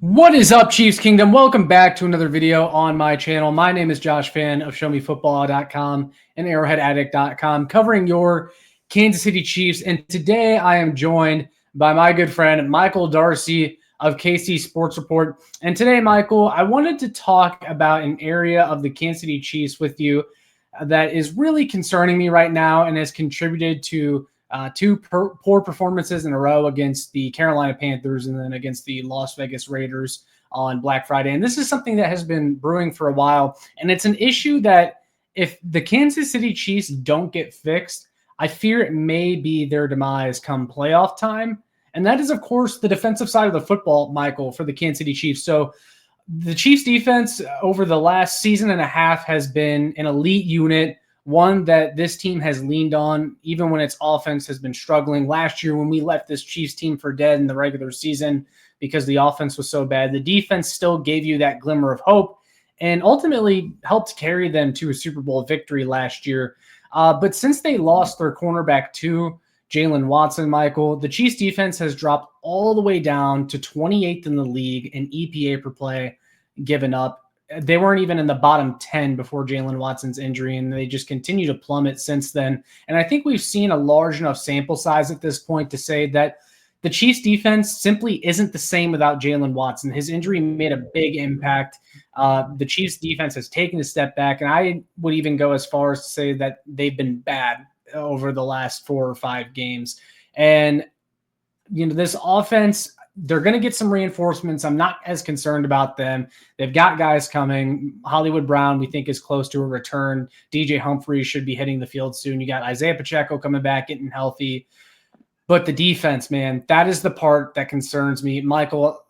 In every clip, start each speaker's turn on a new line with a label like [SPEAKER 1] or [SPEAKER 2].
[SPEAKER 1] What is up, Chiefs Kingdom? Welcome back to another video on my channel. My name is Josh Fann of ShowMeFootball.com and ArrowheadAddict.com, covering your Kansas City Chiefs. And today I am joined by my good friend Michael Darcy of KC Sports Report. And today, Michael, I wanted to talk about an area of the Kansas City Chiefs with you that is really concerning me right now and has contributed to two poor performances in a row against the Carolina Panthers and then against the Las Vegas Raiders on Black Friday. And this is something that has been brewing for a while. And it's an issue that if the Kansas City Chiefs don't get fixed, I fear it may be their demise come playoff time. And that is, of course, the defensive side of the football, Michael, for the Kansas City Chiefs. So the Chiefs defense over the last season and a half has been an elite unit, one that this team has leaned on even when its offense has been struggling. Last year, when we left this Chiefs team for dead in the regular season because the offense was so bad, the defense still gave you that glimmer of hope and ultimately helped carry them to a Super Bowl victory last year. But since they lost their cornerback to Jalen Watson, Michael, the Chiefs defense has dropped all the way down to 28th in the league in EPA per play given up. They weren't even in the bottom 10 before Jalen Watson's injury, and they just continue to plummet since then. And I think we've seen a large enough sample size at this point to say that the Chiefs defense simply isn't the same without Jalen Watson. His injury made a big impact. The Chiefs defense has taken a step back, and I would even go as far as to say that they've been bad over the last 4 or 5 games. And, this offense, they're going to get some reinforcements. I'm not as concerned about them. They've got guys coming. Hollywood Brown, we think, is close to a return. DJ Humphries should be hitting the field soon. You got Isaiah Pacheco coming back, getting healthy. But the defense, man, that is the part that concerns me. Michael,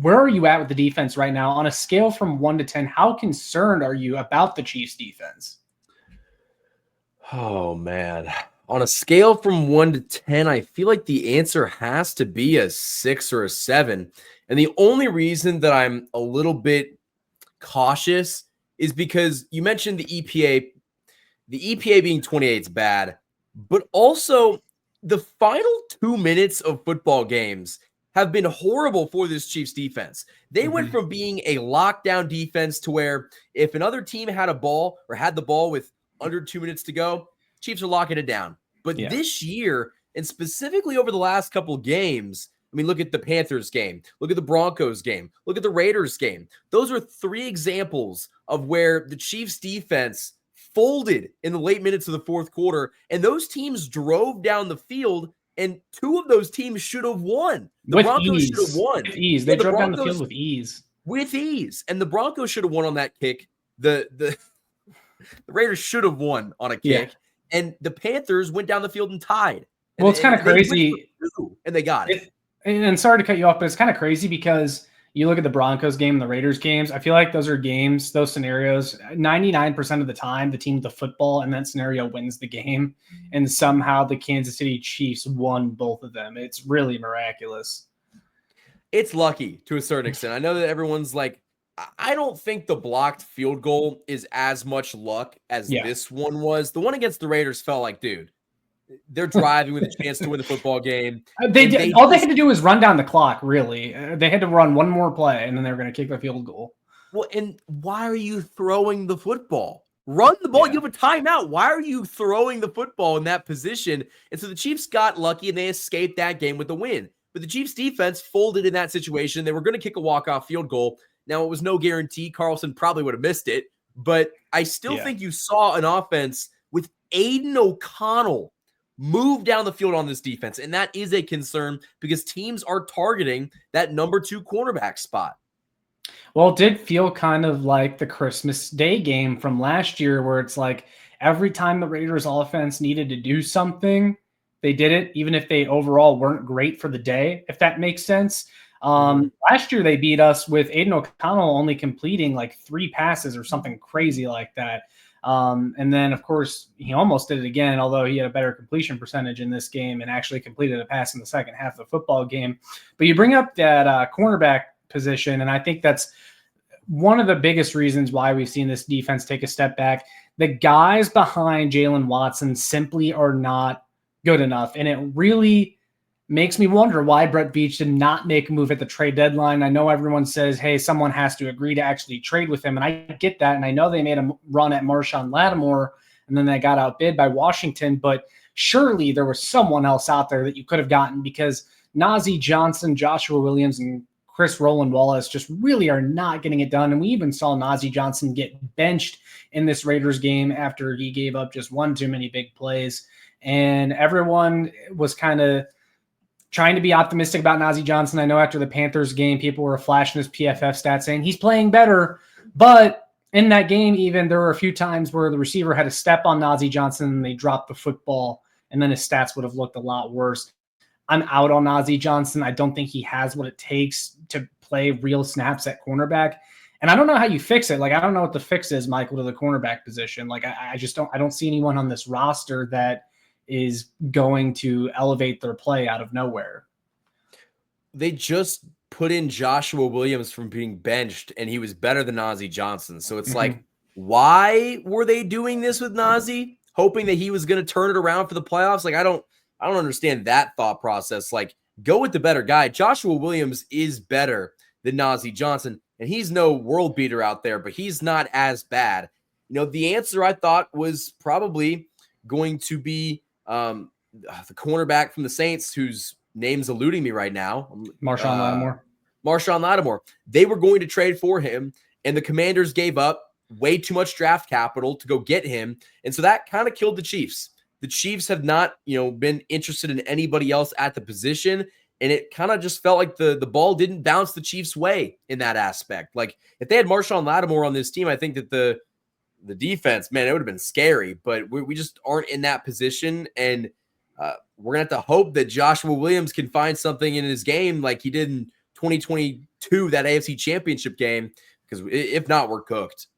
[SPEAKER 1] where are you at with the defense right now? On a scale from 1 to 10, how concerned are you about the Chiefs defense?
[SPEAKER 2] Oh, man. On a scale from 1 to 10, I feel like the answer has to be a 6 or a 7. And the only reason that I'm a little bit cautious is because you mentioned the EPA. The EPA being 28 is bad, but also the final 2 minutes of football games have been horrible for this Chiefs defense. They went from being a lockdown defense to where if another team had a ball or had the ball with under 2 minutes to go, Chiefs are locking it down. But this year, and specifically over the last couple of games, I mean, look at the Panthers game, look at the Broncos game, look at the Raiders game. Those are 3 examples of where the Chiefs defense folded in the late minutes of the fourth quarter, and those teams drove down the field, and 2 of those teams should have won. The Broncos should have won.
[SPEAKER 1] With ease. They drove down the field with ease.
[SPEAKER 2] With ease. And the Broncos should have won on that kick. The Raiders should have won on a kick. Yeah. And the Panthers went down the field and tied.
[SPEAKER 1] Well, it's kind of crazy.
[SPEAKER 2] And they got it.
[SPEAKER 1] And sorry to cut you off, but it's kind of crazy because you look at the Broncos game and the Raiders games. I feel like those are games, those scenarios, 99% of the time, the team with the football in that scenario wins the game. And somehow the Kansas City Chiefs won both of them. It's really miraculous.
[SPEAKER 2] It's lucky to a certain extent. I know that everyone's like, I don't think the blocked field goal is as much luck as this one was. The one against the Raiders felt like, dude, they're driving with a chance to win the football game.
[SPEAKER 1] They had to do was run down the clock, really. They had to run one more play, and then they were going to kick the field goal.
[SPEAKER 2] Well, and why are you throwing the football? Run the ball. Yeah. You have a timeout. Why are you throwing the football in that position? And so the Chiefs got lucky, and they escaped that game with the win. But the Chiefs defense folded in that situation. They were going to kick a walk-off field goal. Now, it was no guarantee. Carlson probably would have missed it, but I still think you saw an offense with Aiden O'Connell move down the field on this defense, and that is a concern because teams are targeting that number 2 cornerback spot.
[SPEAKER 1] Well, it did feel kind of like the Christmas Day game from last year where it's like every time the Raiders offense needed to do something, they did it, even if they overall weren't great for the day, if that makes sense. Last year they beat us with Aiden O'Connell only completing like 3 passes or something crazy like that. And then of course he almost did it again, although he had a better completion percentage in this game and actually completed a pass in the second half of the football game. But you bring up that cornerback position, and I think that's one of the biggest reasons why we've seen this defense take a step back. The guys behind Jalen Watson simply are not good enough. And it really makes me wonder why Brett Veach did not make a move at the trade deadline. I know everyone says, hey, someone has to agree to actually trade with him, and I get that, and I know they made a run at Marshawn Lattimore, and then they got outbid by Washington, but surely there was someone else out there that you could have gotten, because Najee Johnson, Joshua Williams, and Chris Roland Wallace just really are not getting it done. And we even saw Najee Johnson get benched in this Raiders game after he gave up just one too many big plays. And everyone was kind of trying to be optimistic about Najee Johnson. I know after the Panthers game, people were flashing his PFF stats saying he's playing better. But in that game, even there were a few times where the receiver had a step on Najee Johnson and they dropped the football, and then his stats would have looked a lot worse. I'm out on Najee Johnson. I don't think he has what it takes to play real snaps at cornerback. And I don't know how you fix it. Like, I don't know what the fix is, Michael, to the cornerback position. Like, I just don't see anyone on this roster that is going to elevate their play out of nowhere.
[SPEAKER 2] They just put in Joshua Williams from being benched, and he was better than Najee Johnson. So it's like, why were they doing this with Najee? Hoping that he was going to turn it around for the playoffs? Like, I don't understand that thought process. Like, go with the better guy. Joshua Williams is better than Najee Johnson, and he's no world beater out there, but he's not as bad. You know, the answer I thought was probably going to be the cornerback from the Saints, whose name's eluding me right now.
[SPEAKER 1] Marshawn Lattimore.
[SPEAKER 2] Marshawn Lattimore. They were going to trade for him, and the Commanders gave up way too much draft capital to go get him, and so that kind of killed the Chiefs. The Chiefs have not, been interested in anybody else at the position, and it kind of just felt like the ball didn't bounce the Chiefs' way in that aspect. Like, if they had Marshawn Lattimore on this team, I think that the defense, man, it would have been scary, but we just aren't in that position, and we're going to have to hope that Joshua Williams can find something in his game like he did in 2022, that AFC Championship game, because if not, we're cooked.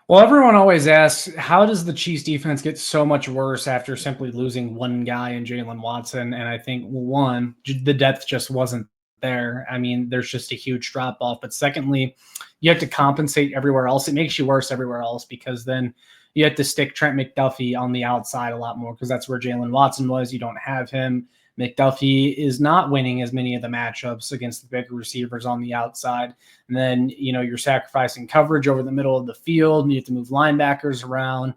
[SPEAKER 1] Well, everyone always asks, how does the Chiefs defense get so much worse after simply losing one guy in Jalen Watson? And I think, one, the depth just wasn't there. I mean, there's just a huge drop off. But secondly, you have to compensate everywhere else. It makes you worse everywhere else, because then you have to stick Trent McDuffie on the outside a lot more, because that's where Jalen Watson was. You don't have him. McDuffie is not winning as many of the matchups against the bigger receivers on the outside. And then, you're sacrificing coverage over the middle of the field, and you have to move linebackers around.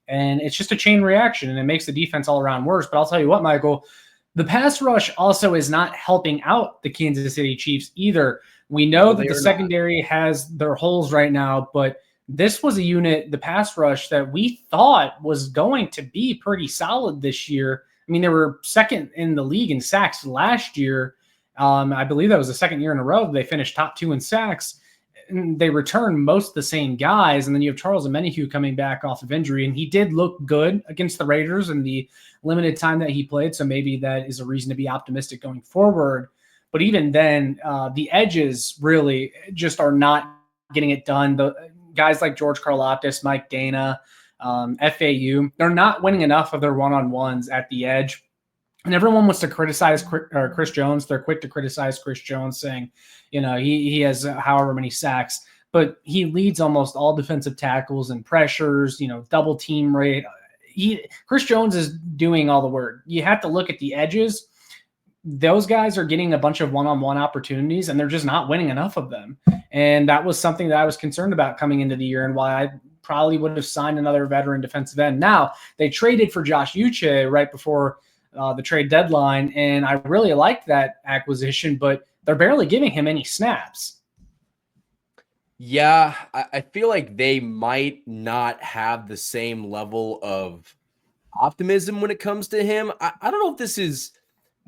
[SPEAKER 1] And it's just a chain reaction, and it makes the defense all around worse. But I'll tell you what, Michael, the pass rush also is not helping out the Kansas City Chiefs either. We know that the secondary has their holes right now, but this was a unit, the pass rush, that we thought was going to be pretty solid this year. I mean, they were second in the league in sacks last year. I believe that was the second year in a row they finished top 2 in sacks. And they returned most of the same guys. And then you have Charles Omenihu coming back off of injury. And he did look good against the Raiders in the limited time that he played. So maybe that is a reason to be optimistic going forward. But even then, the edges really just are not getting it done. The guys like George Karlaftis, Mike Dana, FAU, they're not winning enough of their one-on-ones at the edge. And everyone wants to criticize Chris Jones. They're quick to criticize Chris Jones, saying, he has however many sacks, but he leads almost all defensive tackles and pressures, double team rate. Chris Jones is doing all the work. You have to look at the edges. Those guys are getting a bunch of one-on-one opportunities, and they're just not winning enough of them. And that was something that I was concerned about coming into the year, and why I probably would have signed another veteran defensive end. Now, they traded for Josh Uche right before the trade deadline, and I really liked that acquisition, but they're barely giving him any snaps.
[SPEAKER 2] Yeah, I feel like they might not have the same level of optimism when it comes to him. I don't know if this is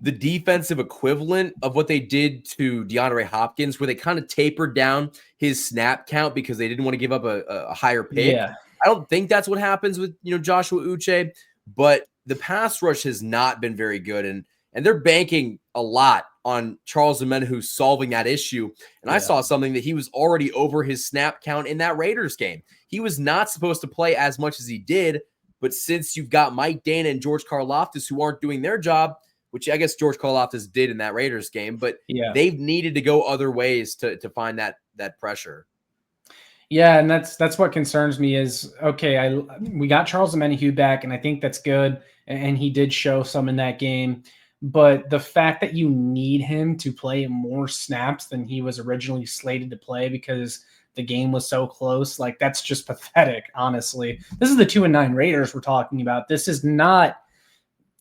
[SPEAKER 2] the defensive equivalent of what they did to DeAndre Hopkins, where they kind of tapered down his snap count because they didn't want to give up a higher pick.
[SPEAKER 1] Yeah.
[SPEAKER 2] I don't think that's what happens with, Joshua Uche, but the pass rush has not been very good. And they're banking a lot on Charles Omenihu solving that issue. And I saw something that he was already over his snap count in that Raiders game. He was not supposed to play as much as he did, but since you've got Mike Dana and George Karlaftis who aren't doing their job, which I guess George Karlaftis did in that Raiders game, but they've needed to go other ways to find that pressure.
[SPEAKER 1] Yeah, and that's what concerns me is, okay, we got Charles Omenihu back, and I think that's good, and he did show some in that game. But the fact that you need him to play more snaps than he was originally slated to play because the game was so close, like that's just pathetic, honestly. This is the 2-9 Raiders we're talking about. This is not,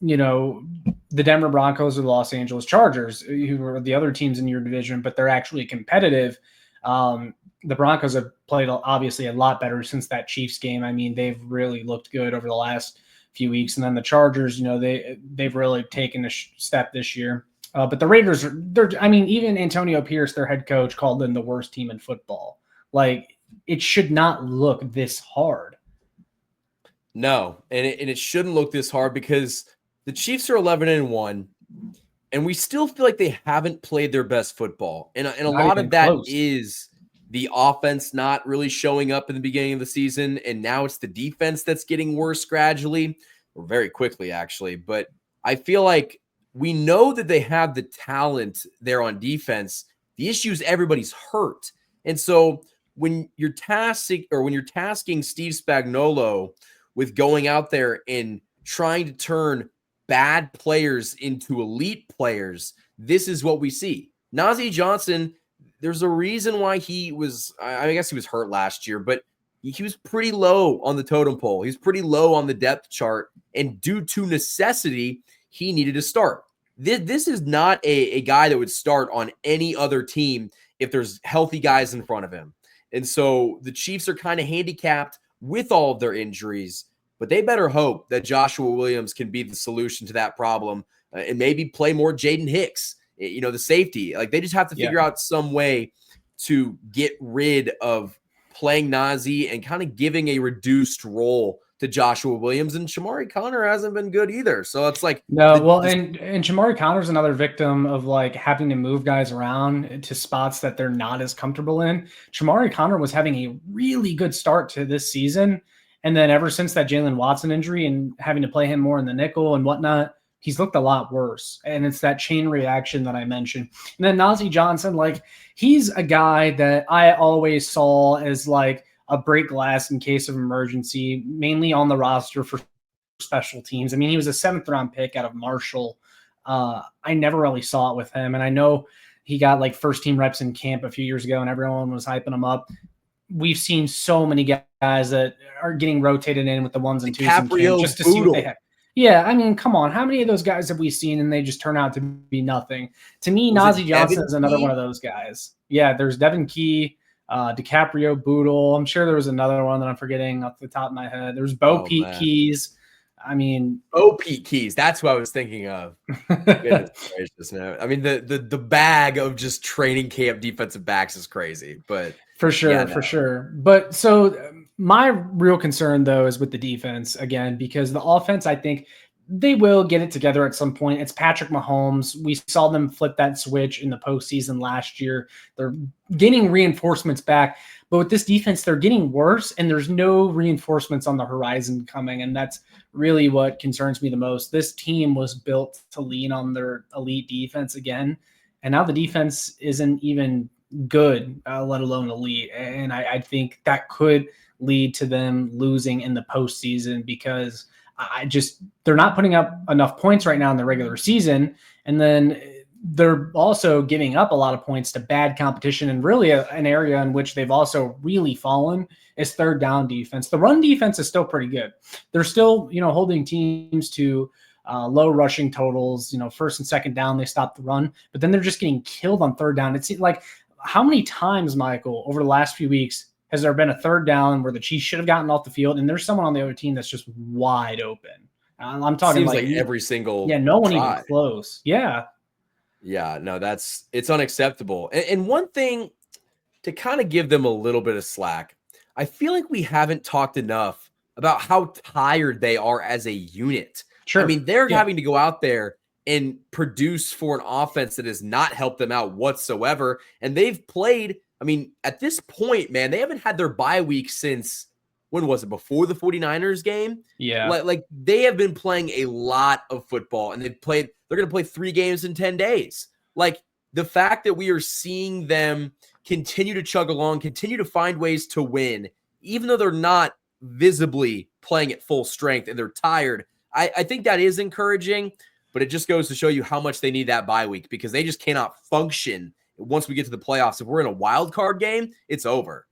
[SPEAKER 1] the Denver Broncos or the Los Angeles Chargers, who are the other teams in your division, but they're actually competitive. The Broncos have played obviously a lot better since that Chiefs game. I mean, they've really looked good over the last few weeks. And then the Chargers, they've really taken a step this year. But the Raiders, even Antonio Pierce, their head coach, called them the worst team in football. Like, it should not look this hard.
[SPEAKER 2] No, and it shouldn't look this hard because the Chiefs are 11-1, and we still feel like they haven't played their best football. And a lot of that is the offense not really showing up in the beginning of the season, and now it's the defense that's getting worse gradually, or very quickly, actually. But I feel like we know that they have the talent there on defense. The issue is everybody's hurt. And so when you're tasking Steve Spagnuolo with going out there and trying to turn bad players into elite players, this is what we see. Najee Johnson, there's a reason why he was, I guess he was hurt last year, but he was pretty low on the totem pole. He's pretty low on the depth chart, and due to necessity, he needed to start. This is not a guy that would start on any other team if there's healthy guys in front of him. And so the Chiefs are kind of handicapped with all of their injuries, but they better hope that Joshua Williams can be the solution to that problem and maybe play more Jaden Hicks, the safety. Like, they just have to figure out some way to get rid of playing Najee and kind of giving a reduced role to Joshua Williams. And Shamari Connor hasn't been good either. So it's like,
[SPEAKER 1] and Shamari Connor's another victim of like having to move guys around to spots that they're not as comfortable in. Shamari Connor was having a really good start to this season. And then ever since that Jalen Watson injury and having to play him more in the nickel and whatnot, he's looked a lot worse. And it's that chain reaction that I mentioned. And then Najee Johnson, like, he's a guy that I always saw as like a break glass in case of emergency, mainly on the roster for special teams. I mean, he was a 7th-round pick out of Marshall. I never really saw it with him. And I know he got like first-team reps in camp a few years ago and everyone was hyping him up. We've seen so many guys that are getting rotated in with the 1s and 2s just to see what they have. Yeah, I mean, come on. How many of those guys have we seen and they just turn out to be nothing? To me, Najee Johnson is another one of those guys. Yeah, there's Devin Key, DiCaprio Boodle. I'm sure there was another one that I'm forgetting off the top of my head. There's Pete Keys. I mean,
[SPEAKER 2] Pete Keys. That's who I was thinking of. Goodness gracious, man. I mean, the bag of just training camp defensive backs is crazy, but
[SPEAKER 1] for sure. But so my real concern though is with the defense again, because the offense, I think they will get it together at some point. It's Patrick Mahomes. We saw them flip that switch in the postseason last year. They're getting reinforcements back. But with this defense, they're getting worse, and there's no reinforcements on the horizon coming, and that's really what concerns me the most. This team was built to lean on their elite defense again, and now the defense isn't even good, let alone elite. And I think that could lead to them losing in the postseason because they're not putting up enough points right now in the regular season, and then they're also giving up a lot of points to bad competition, and really an area in which they've also really fallen is third down defense. The run defense is still pretty good. They're still, holding teams to low rushing totals, first and second down, they stop the run, but then they're just getting killed on third down. It's like, how many times, Michael, over the last few weeks, has there been a third down where the Chiefs should have gotten off the field and there's someone on the other team that's just wide open? I'm talking
[SPEAKER 2] like every single
[SPEAKER 1] no one even close.
[SPEAKER 2] Yeah, no, it's unacceptable. And one thing to kind of give them a little bit of slack, I feel like we haven't talked enough about how tired they are as a unit. Sure. I mean, they're having to go out there and produce for an offense that has not helped them out whatsoever. And they've played, I mean, at this point, man, they haven't had their bye week since, when was it, before the 49ers game?
[SPEAKER 1] Yeah.
[SPEAKER 2] Like they have been playing a lot of football, and they're going to play 3 games in 10 days. Like, the fact that we are seeing them continue to chug along, continue to find ways to win, even though they're not visibly playing at full strength and they're tired, I think that is encouraging. but it just goes to show you how much they need that bye week because they just cannot function once we get to the playoffs. If we're in a wild card game, it's over.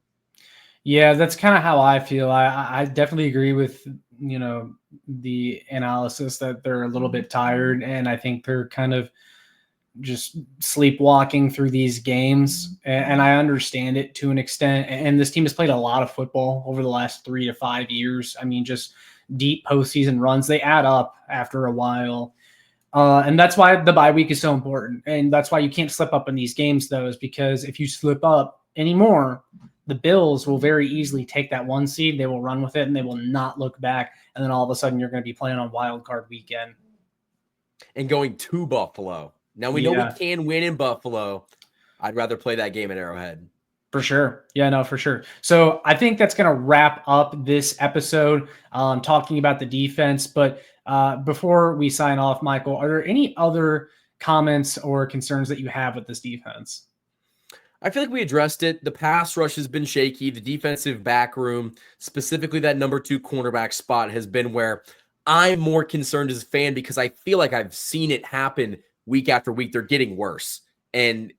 [SPEAKER 1] Yeah, that's kind of how I feel. I definitely agree with, the analysis that they're a little bit tired, and I think they're kind of just sleepwalking through these games. And I understand it to an extent. And this team has played a lot of football over the last 3 to 5 years. I mean, just deep postseason runs, they add up after a while. And that's why the bye week is so important. And that's why you can't slip up in these games, though, is because if you slip up anymore, the Bills will very easily take that 1 seed. They will run with it and they will not look back. And then all of a sudden you're going to be playing on wild card weekend.
[SPEAKER 2] And going to Buffalo. Now we know we can win in Buffalo. I'd rather play that game at Arrowhead.
[SPEAKER 1] For sure. Yeah, no, for sure. So I think that's going to wrap up this episode talking about the defense. But before we sign off, Michael, are there any other comments or concerns that you have with this defense?
[SPEAKER 2] I feel like we addressed it. The pass rush has been shaky. The defensive back room, specifically that number 2 cornerback spot, has been where I'm more concerned as a fan because I feel like I've seen it happen week after week. They're getting worse. And,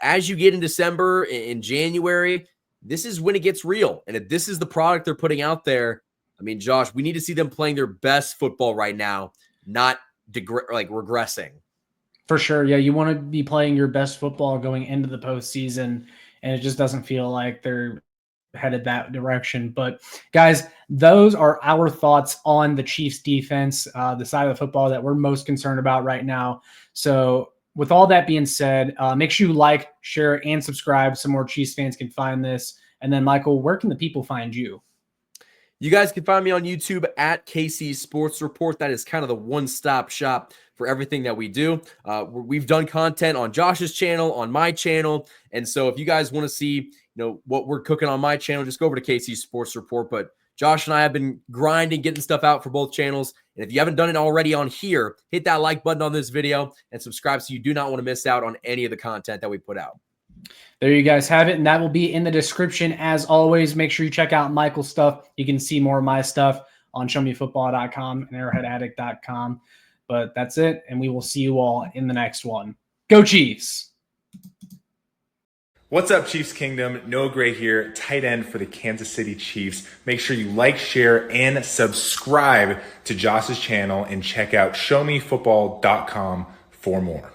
[SPEAKER 2] as you get in December, in January, this is when it gets real. And if this is the product they're putting out there, I mean, Josh, we need to see them playing their best football right now, not regressing.
[SPEAKER 1] For sure. Yeah, you want to be playing your best football going into the postseason, and it just doesn't feel like they're headed that direction. But guys, those are our thoughts on the Chiefs defense, the side of the football that we're most concerned about right now. So with all that being said, make sure you like, share, and subscribe so more Chiefs fans can find this. And then, Michael, where can the people find you?
[SPEAKER 2] You guys can find me on YouTube at KC Sports Report. That is kind of the one-stop shop for everything that we do. We've done content on Josh's channel, on my channel. And so if you guys want to see, what we're cooking on my channel, just go over to KC Sports Report. But Josh and I have been grinding, getting stuff out for both channels. And if you haven't done it already on here, hit that like button on this video and subscribe so you do not want to miss out on any of the content that we put out.
[SPEAKER 1] There you guys have it, and that will be in the description. As always, make sure you check out Michael's stuff. You can see more of my stuff on showmefootball.com and arrowheadaddict.com. But that's it, and we will see you all in the next one. Go Chiefs!
[SPEAKER 3] What's up, Chiefs Kingdom? Noah Gray here, tight end for the Kansas City Chiefs. Make sure you like, share, and subscribe to Josh's channel, and check out showmefootball.com for more.